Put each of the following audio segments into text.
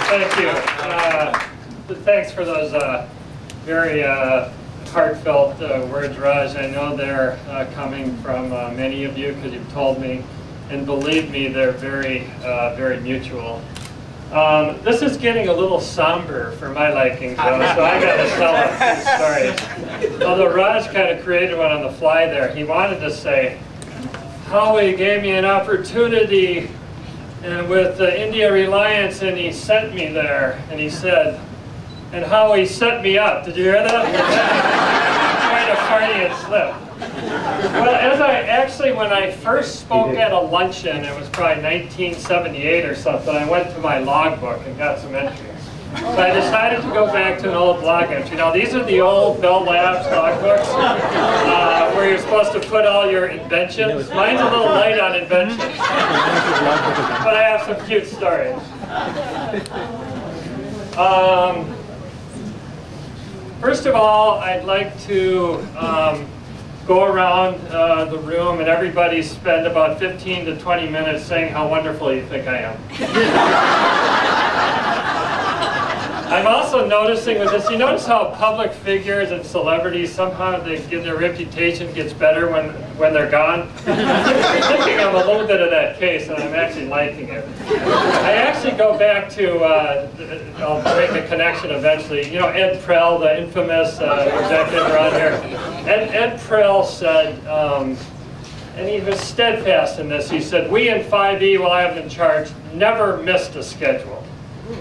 Thank you. Thanks for those very heartfelt words, Raj. I know they're coming from many of you because you've told me, and believe me, they're very, very mutual. This is getting a little somber for my liking, though, so I got to tell a few stories. Although Raj kind of created one on the fly there, he wanted to say, Howie gave me an opportunity with India Reliance, and he sent me there, and he said, and Howie set me up. Did you hear that? Kind of Freudian slip. Well, when I first spoke at a luncheon, it was probably 1978 or something, I went to my logbook and got some entries. So I decided to go back to an old log entry. Now, these are the old Bell Labs logbooks where you're supposed to put all your inventions. Mine's a little light on inventions, but I have some cute stories. First of all, I'd like to go around the room and everybody spend about 15 to 20 minutes saying how wonderful you think I am. I'm also noticing with this, you notice how public figures and celebrities, somehow their reputation gets better when they're gone? I'm thinking I'm a little bit of that case, and I'm actually liking it. I actually go back to, I'll make a connection eventually, you know, Ed Prell, the infamous executive around here. Ed Prell said, and he was steadfast in this, he said, we in 5E, while I was in charge, never missed a schedule.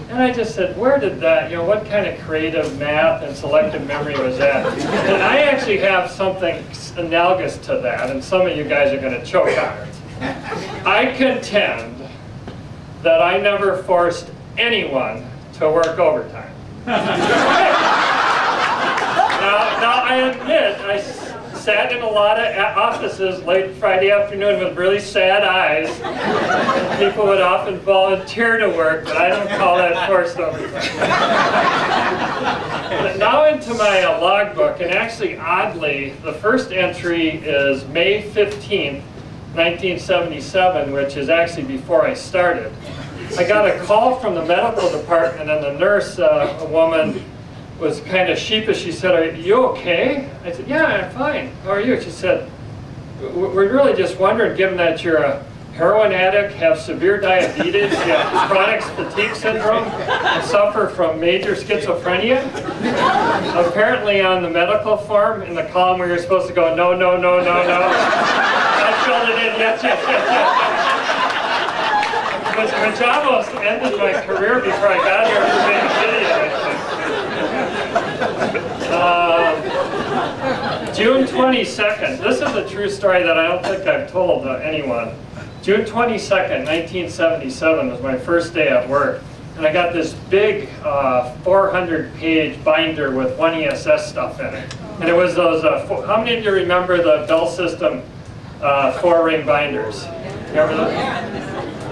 And I just said, where did that, you know, what kind of creative math and selective memory was that? And I actually have something analogous to that, and some of you guys are going to choke on it. I contend that I never forced anyone to work overtime. Now I admit, I sat in a lot of offices late Friday afternoon with really sad eyes. People would often volunteer to work, but I don't call that forced overtime. But now into my logbook, and actually oddly, the first entry is May 15th, 1977, which is actually before I started. I got a call from the medical department, and the nurse, a woman, was kind of sheepish. She said, are you okay? I said, yeah, I'm fine. How are you? She said, we're really just wondering, given that you're a heroin addict, have severe diabetes, you have chronic fatigue syndrome, and suffer from major schizophrenia. Apparently on the medical form, in the column where you're supposed to go, no, no, no, no, no, I filled it in, yes, yes, yes, yes. Which almost ended my career before I got here for being an idiot, June 22nd, this is a true story that I don't think I've told anyone. June 22nd, 1977 was my first day at work, and I got this big 400-page binder with 1ESS stuff in it. And it was those, how many of you remember the Bell System 4-ring binders? Remember those?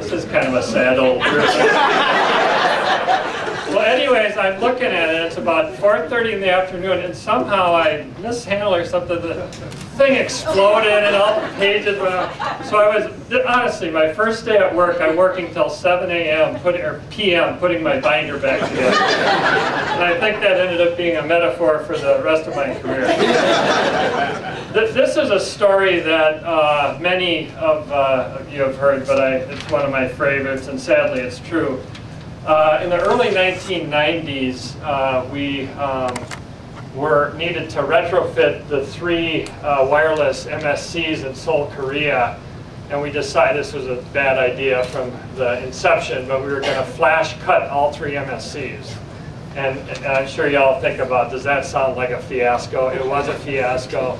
This is kind of a sad old person. Well, anyways, I'm looking at it. It's about 4:30 in the afternoon, and somehow I mishandled or something. The thing exploded, and all the pages went out. So I was, honestly, my first day at work, I'm working till 7 a.m. or p.m. putting my binder back together. And I think that ended up being a metaphor for the rest of my career. This is a story that many of you have heard, but it's one of my favorites, and sadly it's true. In the early 1990s, we needed to retrofit the 3 wireless MSCs in Seoul, Korea, and we decided this was a bad idea from the inception, but we were going to flash cut all 3 MSCs. And I'm sure y'all think about, does that sound like a fiasco? It was a fiasco.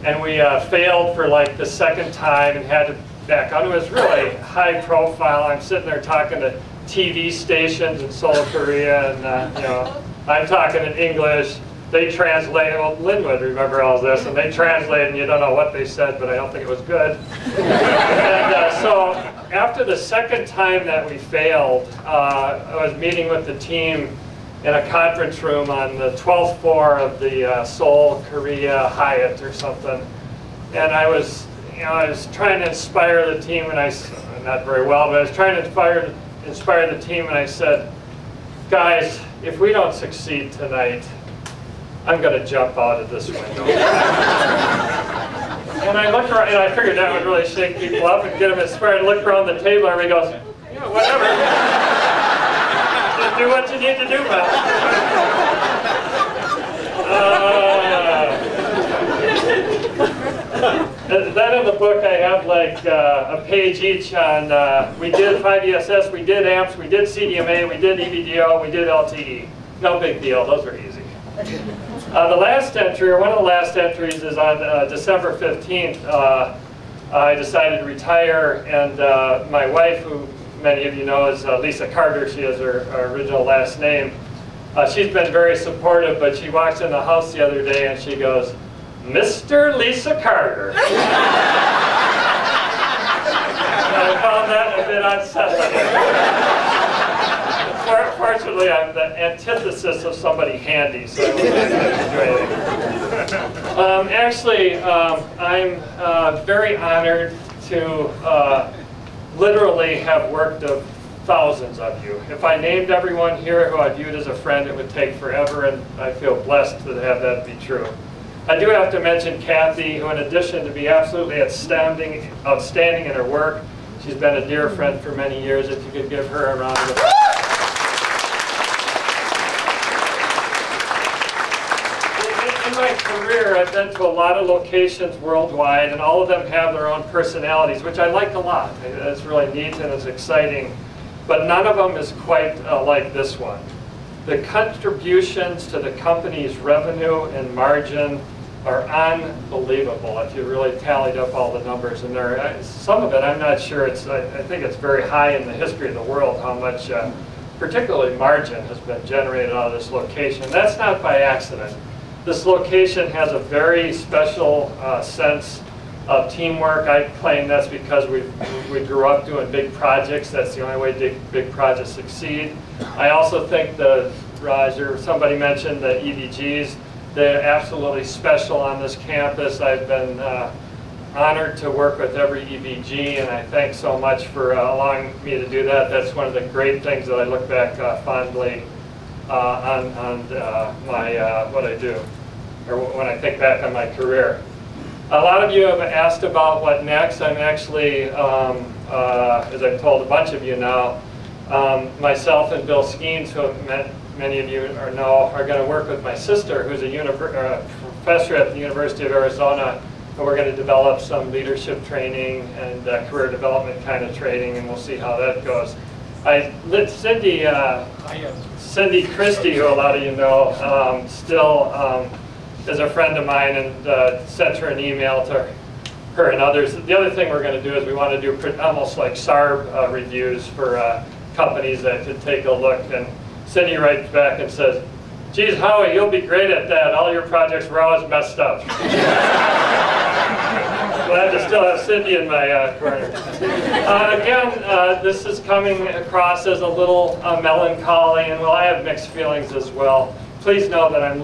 And we failed for like the 2nd time and had to back on. It was really high profile. I'm sitting there talking to TV stations in Seoul, Korea, and you know, I'm talking in English. They translate, well, Lynn would remember all this, and they translate, and you don't know what they said, but I don't think it was good. And so after the 2nd time that we failed, I was meeting with the team in a conference room on the 12th floor of the Seoul, Korea Hyatt or something, and I was trying to inspire the team, and not very well, but I was trying to inspire the team, and I said, guys, if we don't succeed tonight, I'm going to jump out of this window. And I look around, and I figured that would really shake people up and get them inspired. I look around the table, and everybody goes, yeah, whatever. Just do what you need to do, man. Then in the book I have like a page each on, we did 5ESS, we did amps, we did CDMA, we did EVDO, we did LTE. No big deal, those are easy. The last entry, or one of the last entries, is on December 15th. I decided to retire, and my wife, who many of you know is Lisa Carter, she has her original last name. She's been very supportive, but she walks in the house the other day and she goes, Mr. Lisa Carter. And I found that a bit unsettling. Fortunately, I'm the antithesis of somebody handy, so I won't enjoy it. I'm very honored to literally have worked with thousands of you. If I named everyone here who I viewed as a friend, it would take forever, and I feel blessed to have that be true. I do have to mention Kathy, who in addition to be absolutely outstanding in her work, she's been a dear friend for many years. If you could give her a round of applause. In my career, I've been to a lot of locations worldwide, and all of them have their own personalities, which I like a lot. It's really neat and it's exciting, but none of them is quite like this one. The contributions to the company's revenue and margin are unbelievable if you really tallied up all the numbers. And there, some of it, I'm not sure, I think it's very high in the history of the world how much, particularly margin, has been generated out of this location. That's not by accident. This location has a very special sense of teamwork. I claim that's because we grew up doing big projects. That's the only way big projects succeed. I also think Raj, or somebody mentioned the EVGs. They're absolutely special on this campus. I've been honored to work with every EVG, and I thank so much for allowing me to do that. That's one of the great things that I look back fondly on what I do, or when I think back on my career. A lot of you have asked about what next. I'm actually, as I've told a bunch of you now, myself and Bill Skeens, who many of you know, are going to work with my sister, who's a professor at the University of Arizona, and we're going to develop some leadership training and career development kind of training, and we'll see how that goes. Cindy Christie, who a lot of you know, still is a friend of mine, and sent her an email to her and others. The other thing we're going to do is we want to do almost like SARB reviews for companies that could take a look. And Cindy writes back and says, geez, Howie, you'll be great at that. All your projects were always messed up. Glad to still have Cindy in my corner. Again, this is coming across as a little melancholy, and well, I have mixed feelings as well. Please know that I'm